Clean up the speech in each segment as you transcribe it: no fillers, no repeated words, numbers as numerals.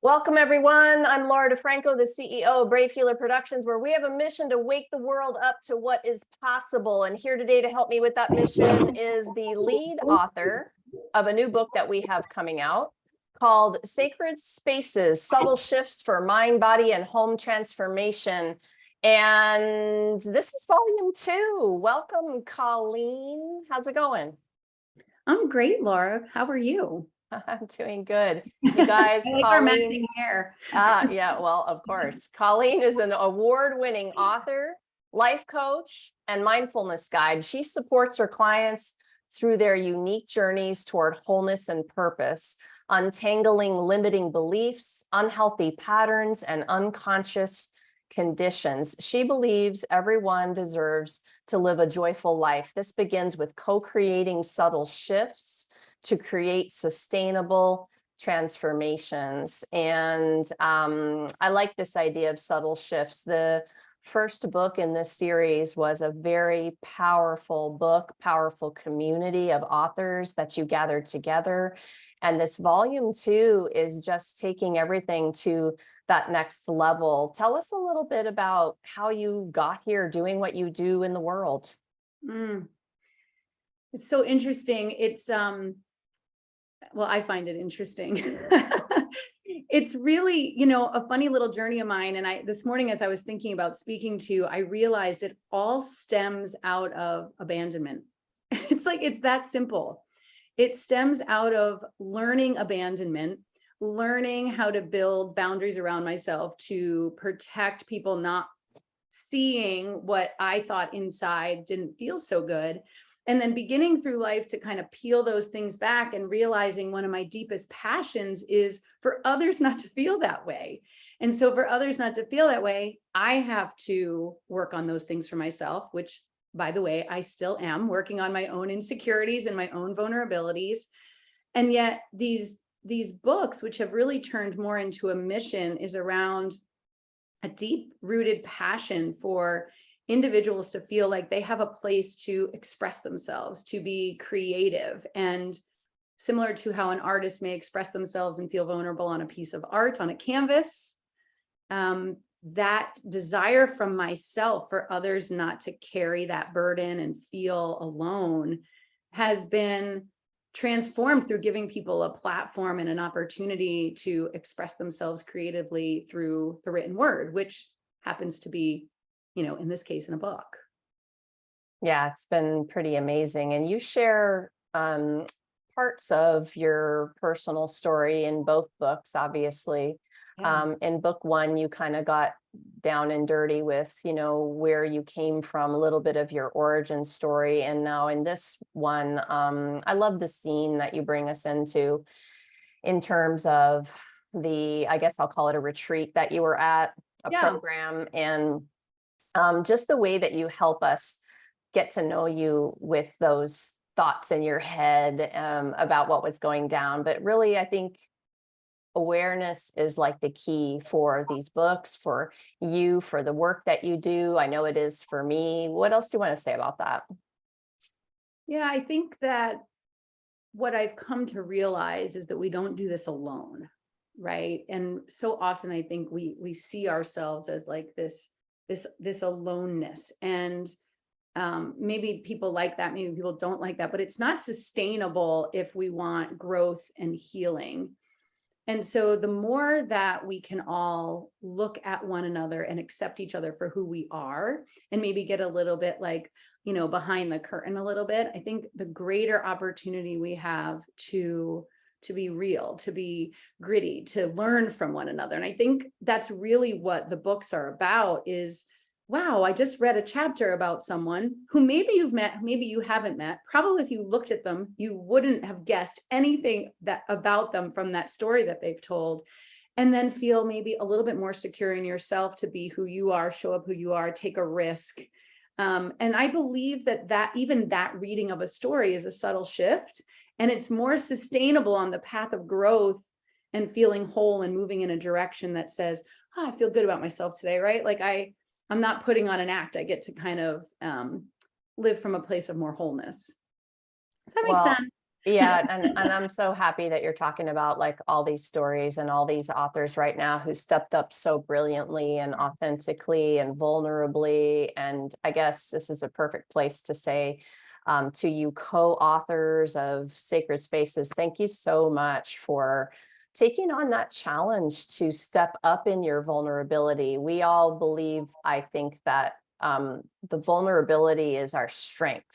Welcome, everyone. I'm Laura DeFranco, the CEO of Brave Healer Productions, where we have a mission to wake the world up to what is possible. And here today to help me with that mission is the lead author of a new book that we have coming out called Sacred Spaces, Subtle Shifts for Mind, Body, and Home Transformation. And this is volume 2. Welcome, Colleen. How's it going? I'm great, Laura. How are you? I'm doing good. You guys, I like our matching hair. Yeah, well, of course. Colleen is an award-winning author, life coach, and mindfulness guide. She supports her clients through their unique journeys toward wholeness and purpose, untangling limiting beliefs, unhealthy patterns, and unconscious conditions. She believes everyone deserves to live a joyful life. This begins with co-creating subtle shifts to create sustainable transformations. And I like this idea of subtle shifts. The first book in this series was a very powerful book, powerful community of authors that you gathered together. And this volume 2 is just taking everything to that next level. Tell us a little bit about how you got here doing what you do in the world. It's so interesting. It's well, I find it interesting. It's really, a funny little journey of mine. And this morning, as I was thinking about speaking to you, I realized it all stems out of abandonment. It's that simple. It stems out of learning abandonment, learning how to build boundaries around myself to protect people not seeing what I thought inside didn't feel so good. And then beginning through life to kind of peel those things back and realizing one of my deepest passions is for others not to feel that way. And so for others not to feel that way, I have to work on those things for myself, which, by the way, I still am working on my own insecurities and my own vulnerabilities. And yet these books, which have really turned more into a mission, is around a deep rooted passion for individuals to feel like they have a place to express themselves, to be creative. And similar to how an artist may express themselves and feel vulnerable on a piece of art, on a canvas, that desire from myself for others not to carry that burden and feel alone has been transformed through giving people a platform and an opportunity to express themselves creatively through the written word, which happens to be, in this case, in a book. Yeah, it's been pretty amazing. And you share parts of your personal story in both books, obviously. Yeah. In book 1, you kind of got down and dirty with, where you came from, a little bit of your origin story. And now in this one, I love the scene that you bring us into in terms of I guess I'll call it a retreat that you were at, a program, and just the way that you help us get to know you with those thoughts in your head about what was going down. But really, I think awareness is like the key for these books, for you, for the work that you do. I know it is for me. What else do you want to say about that? Yeah, I think that what I've come to realize is that we don't do this alone, right? And so often I think we see ourselves as like this aloneness, and maybe people like that, maybe people don't like that, but it's not sustainable if we want growth and healing. And so the more that we can all look at one another and accept each other for who we are, and maybe get a little bit like, behind the curtain a little bit, I think the greater opportunity we have to be real, to be gritty, to learn from one another. And I think that's really what the books are about is, wow, I just read a chapter about someone who maybe you've met, maybe you haven't met. Probably if you looked at them, you wouldn't have guessed anything about them from that story that they've told. And then feel maybe a little bit more secure in yourself to be who you are, show up who you are, take a risk. And I believe that even that reading of a story is a subtle shift, and it's more sustainable on the path of growth and feeling whole and moving in a direction that says, I feel good about myself today, right? Like I'm not putting on an act. I get to kind of live from a place of more wholeness. Does that make sense? Yeah, and I'm so happy that you're talking about like all these stories and all these authors right now who stepped up so brilliantly and authentically and vulnerably. And I guess this is a perfect place to say to you co-authors of Sacred Spaces, thank you so much for taking on that challenge to step up in your vulnerability. We all believe, I think, that the vulnerability is our strength.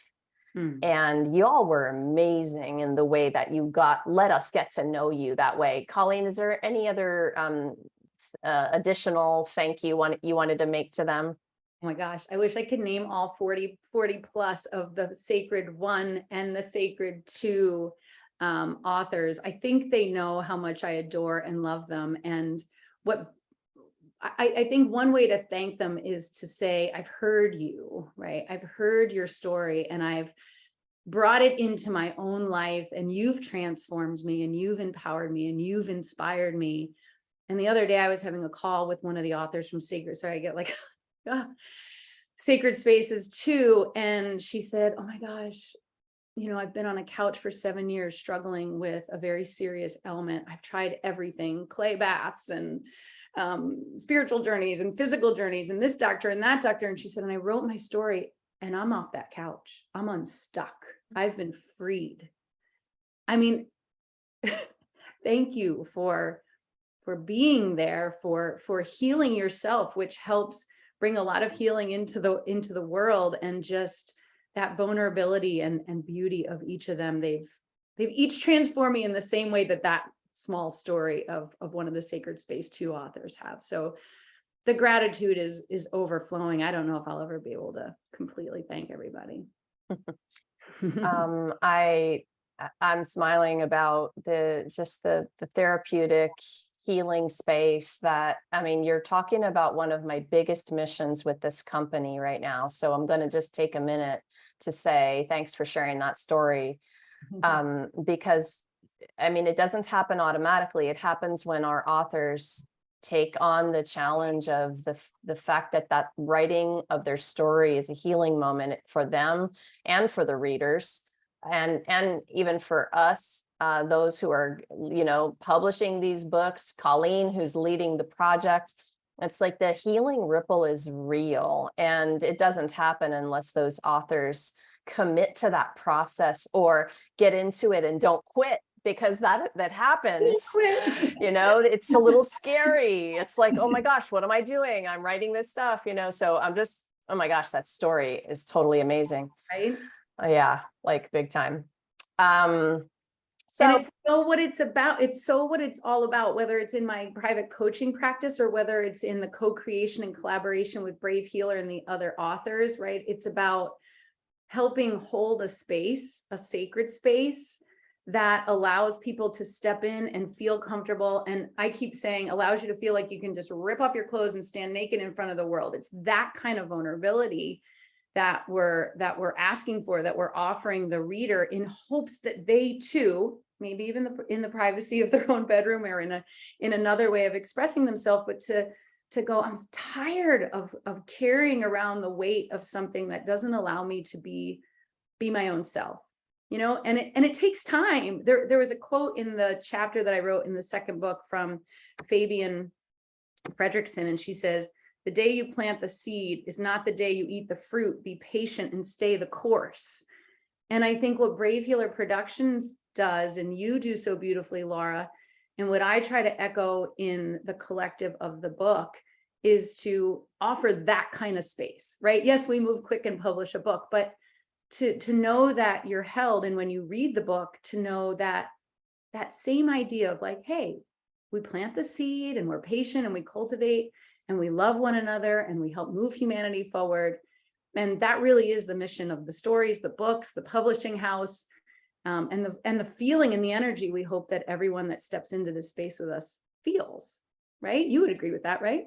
Mm. And you all were amazing in the way that you let us get to know you that way. Colleen, is there any other additional thank you you wanted to make to them? Oh my gosh, I wish I could name all 40 plus of the Sacred One and the Sacred Two authors. I think they know how much I adore and love them. And what I think one way to thank them is to say, I've heard you, right? I've heard your story and I've brought it into my own life, and you've transformed me and you've empowered me and you've inspired me. And the other day I was having a call with one of the authors from Sacred, sorry, I get like Sacred Spaces too. And she said, oh my gosh, I've been on a couch for 7 years struggling with a very serious ailment. I've tried everything, clay baths and spiritual journeys and physical journeys and this doctor and that doctor. And she said, and I wrote my story and I'm off that couch. I'm unstuck. I've been freed. I mean, thank you for being there, for healing yourself, which helps bring a lot of healing into the world. And just that vulnerability and beauty of each of them, they've each transformed me in the same way that small story of one of the Sacred Space 2 authors have. So the gratitude is overflowing. I don't know if I'll ever be able to completely thank everybody. I'm smiling about the therapeutic healing space that, I mean, you're talking about one of my biggest missions with this company right now. So I'm going to just take a minute to say thanks for sharing that story. Because I mean, it doesn't happen automatically. It happens when our authors take on the challenge of the fact that writing of their story is a healing moment for them and for the readers, and even for us, those who are, publishing these books. Colleen, who's leading the project, it's like the healing ripple is real, and it doesn't happen unless those authors commit to that process or get into it and don't quit, because that happens. It's a little scary. It's like, oh my gosh, what am I doing? I'm writing this stuff, so I'm just, oh my gosh, that story is totally amazing. Right. Yeah, like big time. And it's so what it's about. It's so what it's all about, whether it's in my private coaching practice or whether it's in the co-creation and collaboration with Brave Healer and the other authors, right? It's about helping hold a space, a sacred space that allows people to step in and feel comfortable. And I keep saying allows you to feel like you can just rip off your clothes and stand naked in front of the world. It's that kind of vulnerability that we're asking for, that we're offering the reader, in hopes that they too, maybe even in the privacy of their own bedroom or in another way of expressing themselves, but to go, I'm tired of carrying around the weight of something that doesn't allow me to be my own self, and it takes time. There was a quote in the chapter that I wrote in the second book from Fabian Fredrickson, and she says, the day you plant the seed is not the day you eat the fruit. Be patient and stay the course. And I think what Brave Healer Productions does, and you do so beautifully, Laura, and what I try to echo in the collective of the book, is to offer that kind of space, right? Yes, we move quick and publish a book, but to know that you're held. And when you read the book, to know that same idea of like, hey, we plant the seed and we're patient and we cultivate and we love one another and we help move humanity forward. And that really is the mission of the stories, the books, the publishing house, and the feeling and the energy we hope that everyone that steps into this space with us feels, right? You would agree with that, right?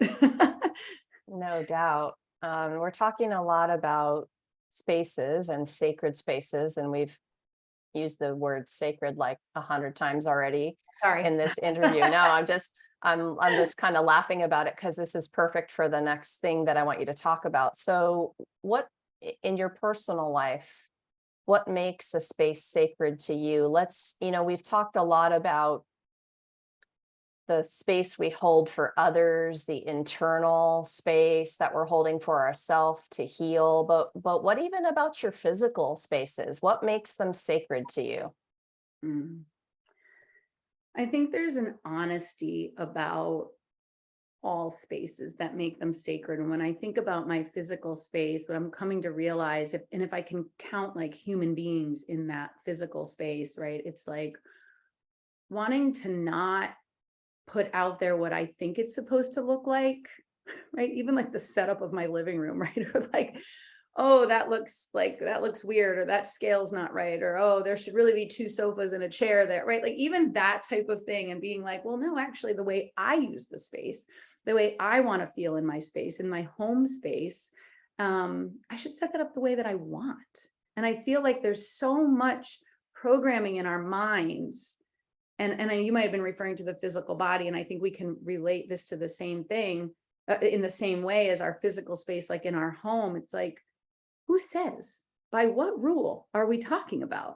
No doubt. We're talking a lot about spaces and sacred spaces, and we've used the word sacred like 100 times already. Sorry. In this interview. No, I'm just kind of laughing about it because this is perfect for the next thing that I want you to talk about. So what in your personal life what makes a space sacred to you? We've talked a lot about the space we hold for others, the internal space that we're holding for ourselves to heal. But what even about your physical spaces? What makes them sacred to you? Mm. I think there's an honesty about all spaces that make them sacred. And when I think about my physical space, what I'm coming to realize, if I can count like human beings in that physical space, right? It's like wanting to not put out there what I think it's supposed to look like, right? Even like the setup of my living room, right? Or like, oh, that looks weird, or that scale's not right, or oh, there should really be two sofas and a chair there, right? Like even that type of thing, and being like, well, no, actually, the way I use the space, the way I want to feel in my space, in my home space, I should set that up the way that I want. And I feel like there's so much programming in our minds. And you might have been referring to the physical body, and I think we can relate this to the same thing in the same way as our physical space, like in our home. It's like, who says, by what rule are we talking about?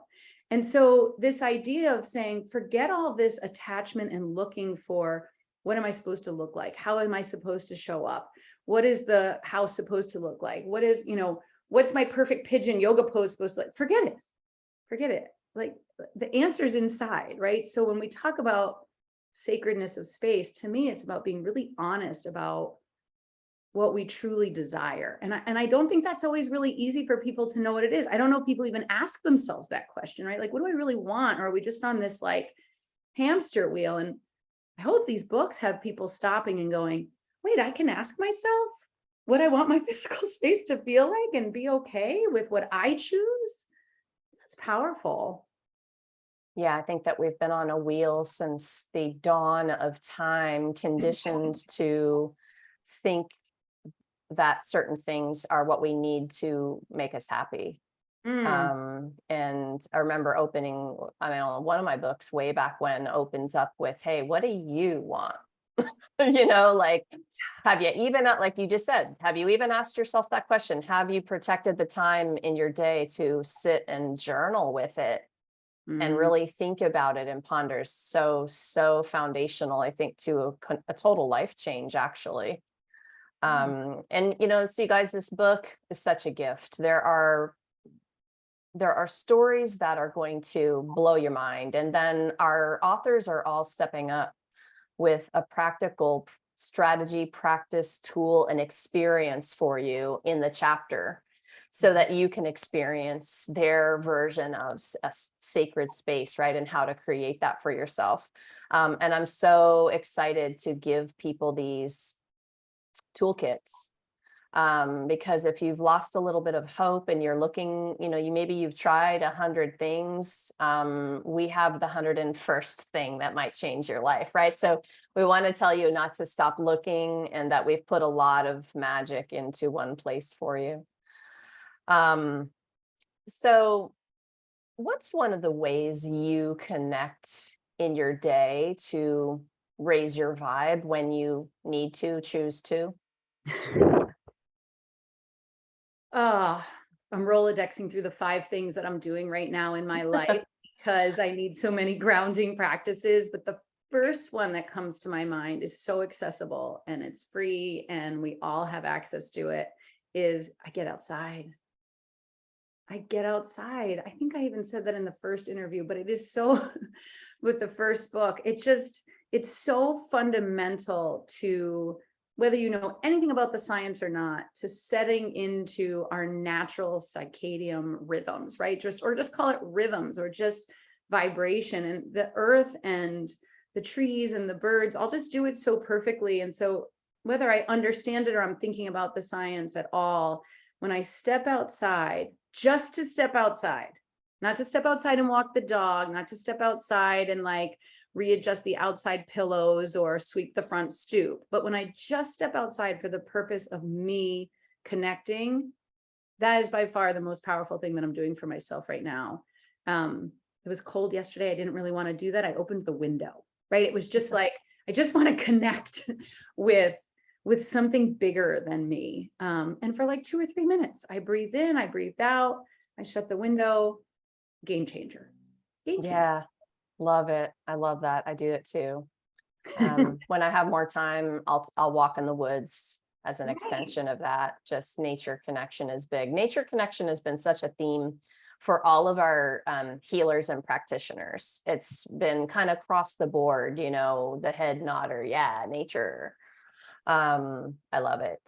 And so this idea of saying, forget all this attachment and looking for, what am I supposed to look like? How am I supposed to show up? What is the house supposed to look like? What is, what's my perfect pigeon yoga pose supposed to look like? Forget it. Like the answer's inside, right? So when we talk about sacredness of space, to me, it's about being really honest about what we truly desire. And I don't think that's always really easy for people to know what it is. I don't know if people even ask themselves that question, right? Like, what do I really want? Or are we just on this like hamster wheel? And I hope these books have people stopping and going, wait, I can ask myself what I want my physical space to feel like and be okay with what I choose. That's powerful. Yeah, I think that we've been on a wheel since the dawn of time, conditioned to think that certain things are what we need to make us happy. Mm, And I remember one of my books way back when opens up with, hey, what do you want? Like, have you even, like you just said, have you even asked yourself that question? Have you protected the time in your day to sit and journal with it and mm, really think about it and ponder? So foundational, I think, to a total life change, actually. yeah. And so you guys, this book is such a gift. There are stories that are going to blow your mind, and then our authors are all stepping up with a practical strategy, practice, tool, and experience for you in the chapter, so that you can experience their version of a sacred space, right? And how to create that for yourself. And I'm so excited to give people these toolkits, because if you've lost a little bit of hope and you're looking, you've tried 100 things, we have the 101st thing that might change your life, right? So we want to tell you not to stop looking, and that we've put a lot of magic into one place for you. So what's one of the ways you connect in your day to raise your vibe when you need to choose to? Oh, I'm Rolodexing through the 5 things that I'm doing right now in my life because I need so many grounding practices. But the first one that comes to my mind is so accessible and it's free and we all have access to it, is I get outside. I get outside. I think I even said that in the first interview, but it is so with the first book, it's so fundamental to, whether you know anything about the science or not, to setting into our natural circadian rhythms, right? Just call it rhythms, or just vibration. And the earth and the trees and the birds all just do it so perfectly. And so whether I understand it or I'm thinking about the science at all, when I step outside, just to step outside, not to step outside and walk the dog, not to step outside and like readjust the outside pillows or sweep the front stoop, but when I just step outside for the purpose of me connecting, that is by far the most powerful thing that I'm doing for myself right now. It was cold yesterday. I didn't really want to do that. I opened the window, right? It was just like, I just want to connect with something bigger than me. And for like 2 or 3 minutes, I breathe in, I breathe out. I shut the window, game changer. Game changer. Yeah. Love it. I love that. I do it too. When I have more time, I'll walk in the woods as an Right. extension of that. Just nature connection is big. Nature connection has been such a theme for all of our healers and practitioners. It's been kind of across the board, the head nodder. Yeah, nature. I love it.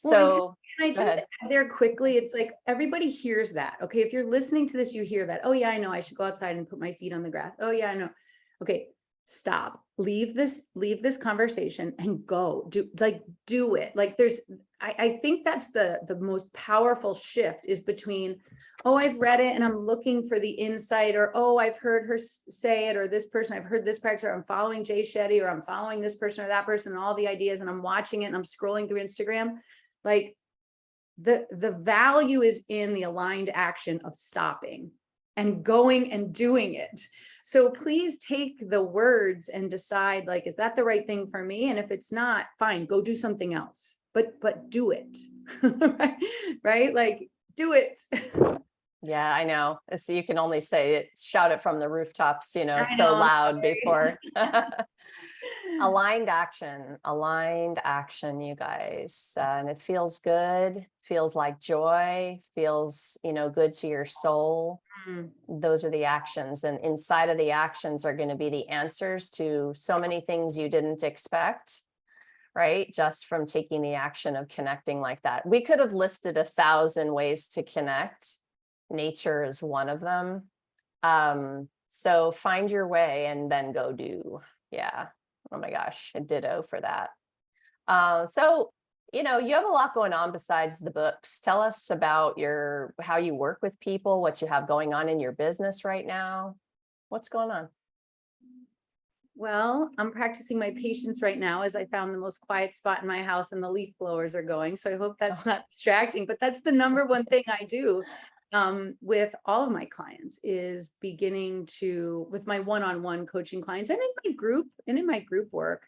Well, So can I go just ahead. add there quickly? It's like everybody hears that. Okay. If you're listening to this, you hear that. Oh, yeah, I know I should go outside and put my feet on the grass. Oh, yeah, I know. Okay. Stop. Leave this conversation and go. Do it. Like I think that's the most powerful shift is between, oh, I've read it and I'm looking for the insight, or oh, I've heard her say it, or this person, I've heard this practice, or I'm following Jay Shetty, or I'm following this person or that person, and all the ideas, and I'm watching it and I'm scrolling through Instagram. Like the value is in the aligned action of stopping and going and doing it. So please take the words and decide, like, is that the right thing for me? And if it's not, fine, go do something else, but do it. Right? Like, do it. Yeah, I know. So you can only say it, shout it from the rooftops, I so know, I'm loud sorry. before. Aligned action, you guys. And it feels good, feels like joy, feels, good to your soul. Mm, Those are the actions. And inside of the actions are going to be the answers to so many things you didn't expect, right? Just from taking the action of connecting like that. We could have listed 1,000 ways to connect. Nature is one of them. So find your way and then go do. Yeah. Oh my gosh, a ditto for that. So, you have a lot going on besides the books. Tell us about how you work with people, what you have going on in your business right now. What's going on? well, I'm practicing my patience right now as I found the most quiet spot in my house and the leaf blowers are going. So I hope that's not distracting, but that's the number one thing I do with all of my clients is beginning to, with my one-on-one coaching clients and in my group work,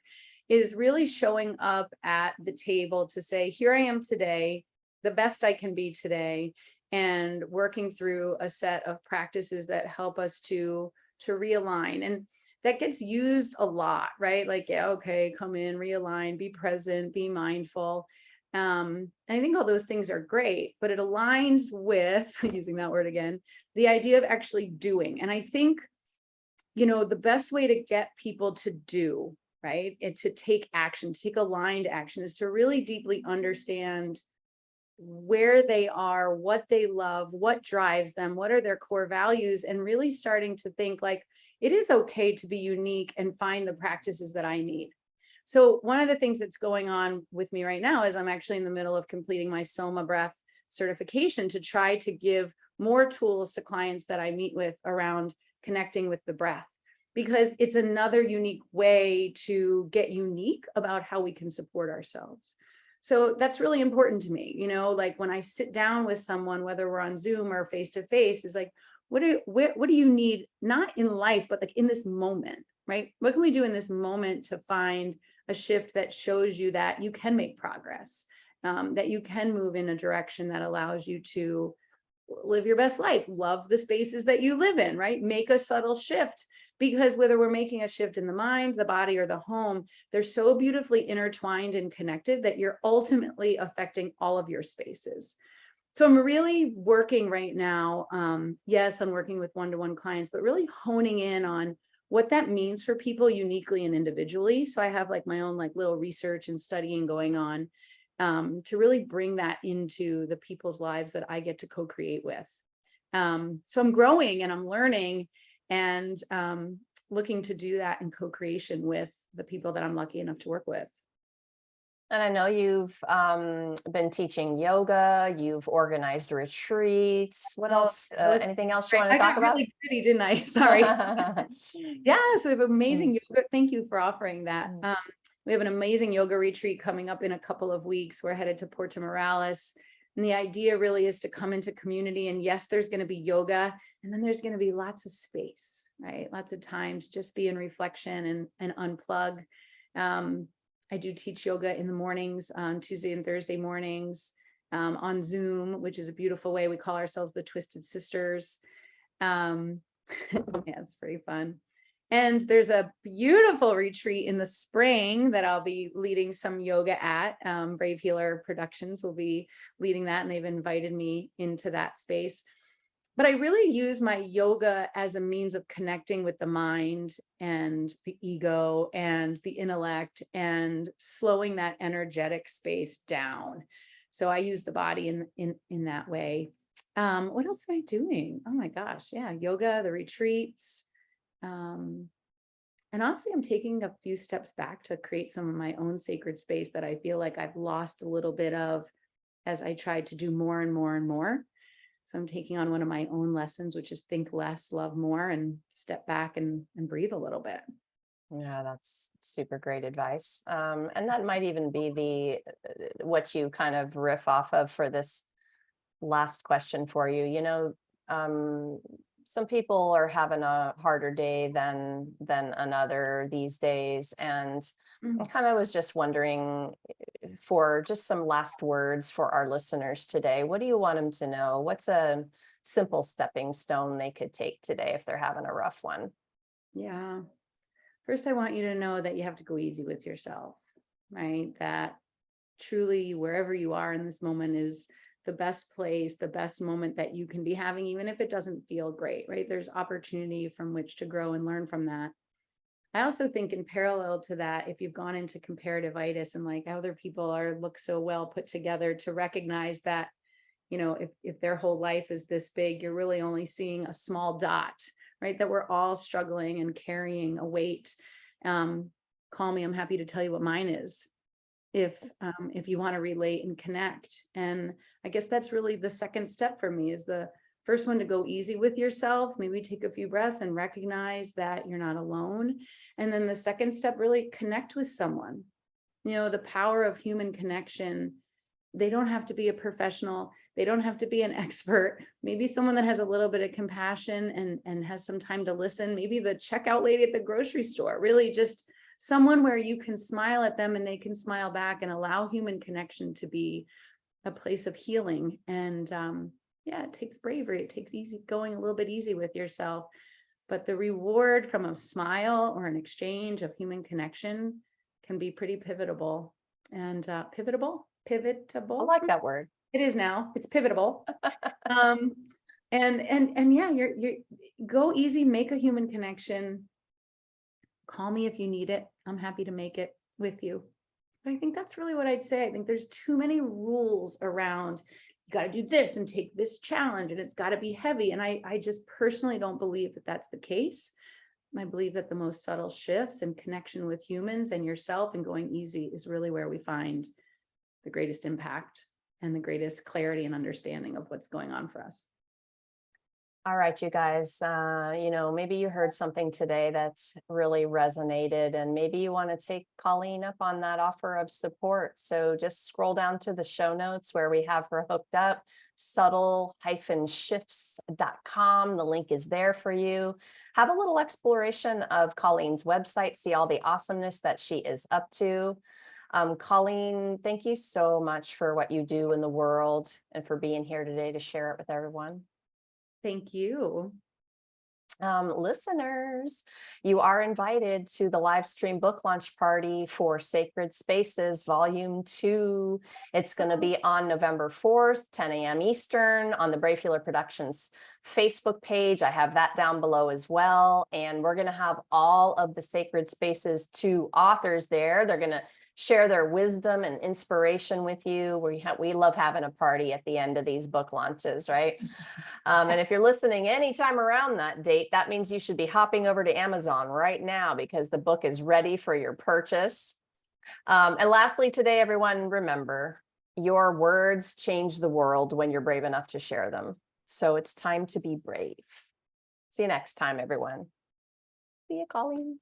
is really showing up at the table to say, here I am today, the best I can be today, and working through a set of practices that help us to realign. And that gets used a lot, right? Like, yeah, okay, come in, realign, be present, be mindful. I think all those things are great, but it aligns with using that word again, the idea of actually doing. And I think, the best way to get people to do, right, and to take action, to take aligned action, is to really deeply understand where they are, what they love, what drives them, what are their core values, and really starting to think like, it is okay to be unique and find the practices that I need. So one of the things that's going on with me right now is I'm actually in the middle of completing my Soma breath certification to try to give more tools to clients that I meet with around connecting with the breath, because it's another unique way to get unique about how we can support ourselves. So that's really important to me, like when I sit down with someone, whether we're on Zoom or face to face, is like, what do you need, not in life, but like in this moment, right? What can we do in this moment to find a shift that shows you that you can make progress, that you can move in a direction that allows you to live your best life, love the spaces that you live in, right? Make a subtle shift, because whether we're making a shift in the mind, the body, or the home, they're so beautifully intertwined and connected that you're ultimately affecting all of your spaces. So I'm really working right now. Yes, I'm working with one-to-one clients, but really honing in on what that means for people uniquely and individually. So I have like my own like little research and studying going on to really bring that into the people's lives that I get to co-create with. So I'm growing and I'm learning and looking to do that in co-creation with the people that I'm lucky enough to work with. And I know you've been teaching yoga, you've organized retreats. What else? Anything else you want to I talk got about? really pretty, didn't I? Sorry. Yeah, so we have amazing Mm, yoga. Thank you for offering that. mm. We have an amazing yoga retreat coming up in a couple of weeks. We're headed to Puerto Morales. And the idea really is to come into community. And yes, there's going to be yoga, and then there's going to be lots of space, right? Lots of times just be in reflection and unplug. I do teach yoga in the mornings on Tuesday and Thursday mornings. on Zoom, which is a beautiful way. We call ourselves the Twisted Sisters. Yeah, it's pretty fun. And there's a beautiful retreat in the spring that I'll be leading some yoga at. Brave Healer Productions will be leading that, and they've invited me into that space. But I really use my yoga as a means of connecting with the mind and the ego and the intellect and slowing that energetic space down. So I use the body in that way. What else am I doing? Oh my gosh. Yeah. Yoga, the retreats. And honestly, I'm taking a few steps back to create some of my own sacred space that I feel like I've lost a little bit of as I tried to do more and more and more. So I'm taking on one of my own lessons, which is think less, love more, and step back and breathe a little bit. Yeah, that's super great advice. And that might even be what you kind of riff off of for this last question for you. Some people are having a harder day than another these days, and I kind of was just wondering for just some last words for our listeners today. What do you want them to know? What's a simple stepping stone they could take today if they're having a rough one? Yeah. First, I want you to know that you have to go easy with yourself, right? That truly wherever you are in this moment is the best place, the best moment that you can be having, even if it doesn't feel great, right? There's opportunity from which to grow and learn from that. I also think in parallel to that, if you've gone into comparativitis and like other people look so well put together, to recognize that, if their whole life is this big, you're really only seeing a small dot, right? That we're all struggling and carrying a weight. Call me, I'm happy to tell you what mine is, if you want to relate and connect. And I guess that's really the second step for me, is the first one, to go easy with yourself, maybe take a few breaths and recognize that you're not alone. And then the second step, really connect with someone. The power of human connection. They don't have to be a professional. They don't have to be an expert. Maybe someone that has a little bit of compassion and has some time to listen. Maybe the checkout lady at the grocery store, really just someone where you can smile at them and they can smile back, and allow human connection to be a place of healing. And yeah, it takes bravery. It takes going a little bit easy with yourself. But the reward from a smile or an exchange of human connection can be pretty pivotable. And pivotable. I like that word. It is now. It's pivotable. And yeah, you're go easy, make a human connection. Call me if you need it. I'm happy to make it with you. But I think that's really what I'd say. I think there's too many rules around, you got to do this and take this challenge, and it's got to be heavy. And I just personally don't believe that that's the case. I believe that the most subtle shifts and connection with humans and yourself and going easy is really where we find the greatest impact and the greatest clarity and understanding of what's going on for us. All right, you guys, maybe you heard something today that's really resonated, and maybe you want to take Colleen up on that offer of support. So just scroll down to the show notes where we have her hooked up, subtle-shifts.com. The link is there for you. Have a little exploration of Colleen's website, see all the awesomeness that she is up to. Colleen, thank you so much for what you do in the world and for being here today to share it with everyone. Thank you. Listeners, you are invited to the live stream book launch party for Sacred Spaces Volume 2. It's going to be on November 4th, 10 a.m. Eastern, on the Brave Healer Productions Facebook page. I have that down below as well. And we're going to have all of the Sacred Spaces 2 authors there. They're going to share their wisdom and inspiration with you. We love having a party at the end of these book launches, right? And if you're listening anytime around that date, that means you should be hopping over to Amazon right now, because the book is ready for your purchase. And lastly, today, everyone, remember, your words change the world when you're brave enough to share them. So it's time to be brave. See you next time, everyone. See you, Colleen.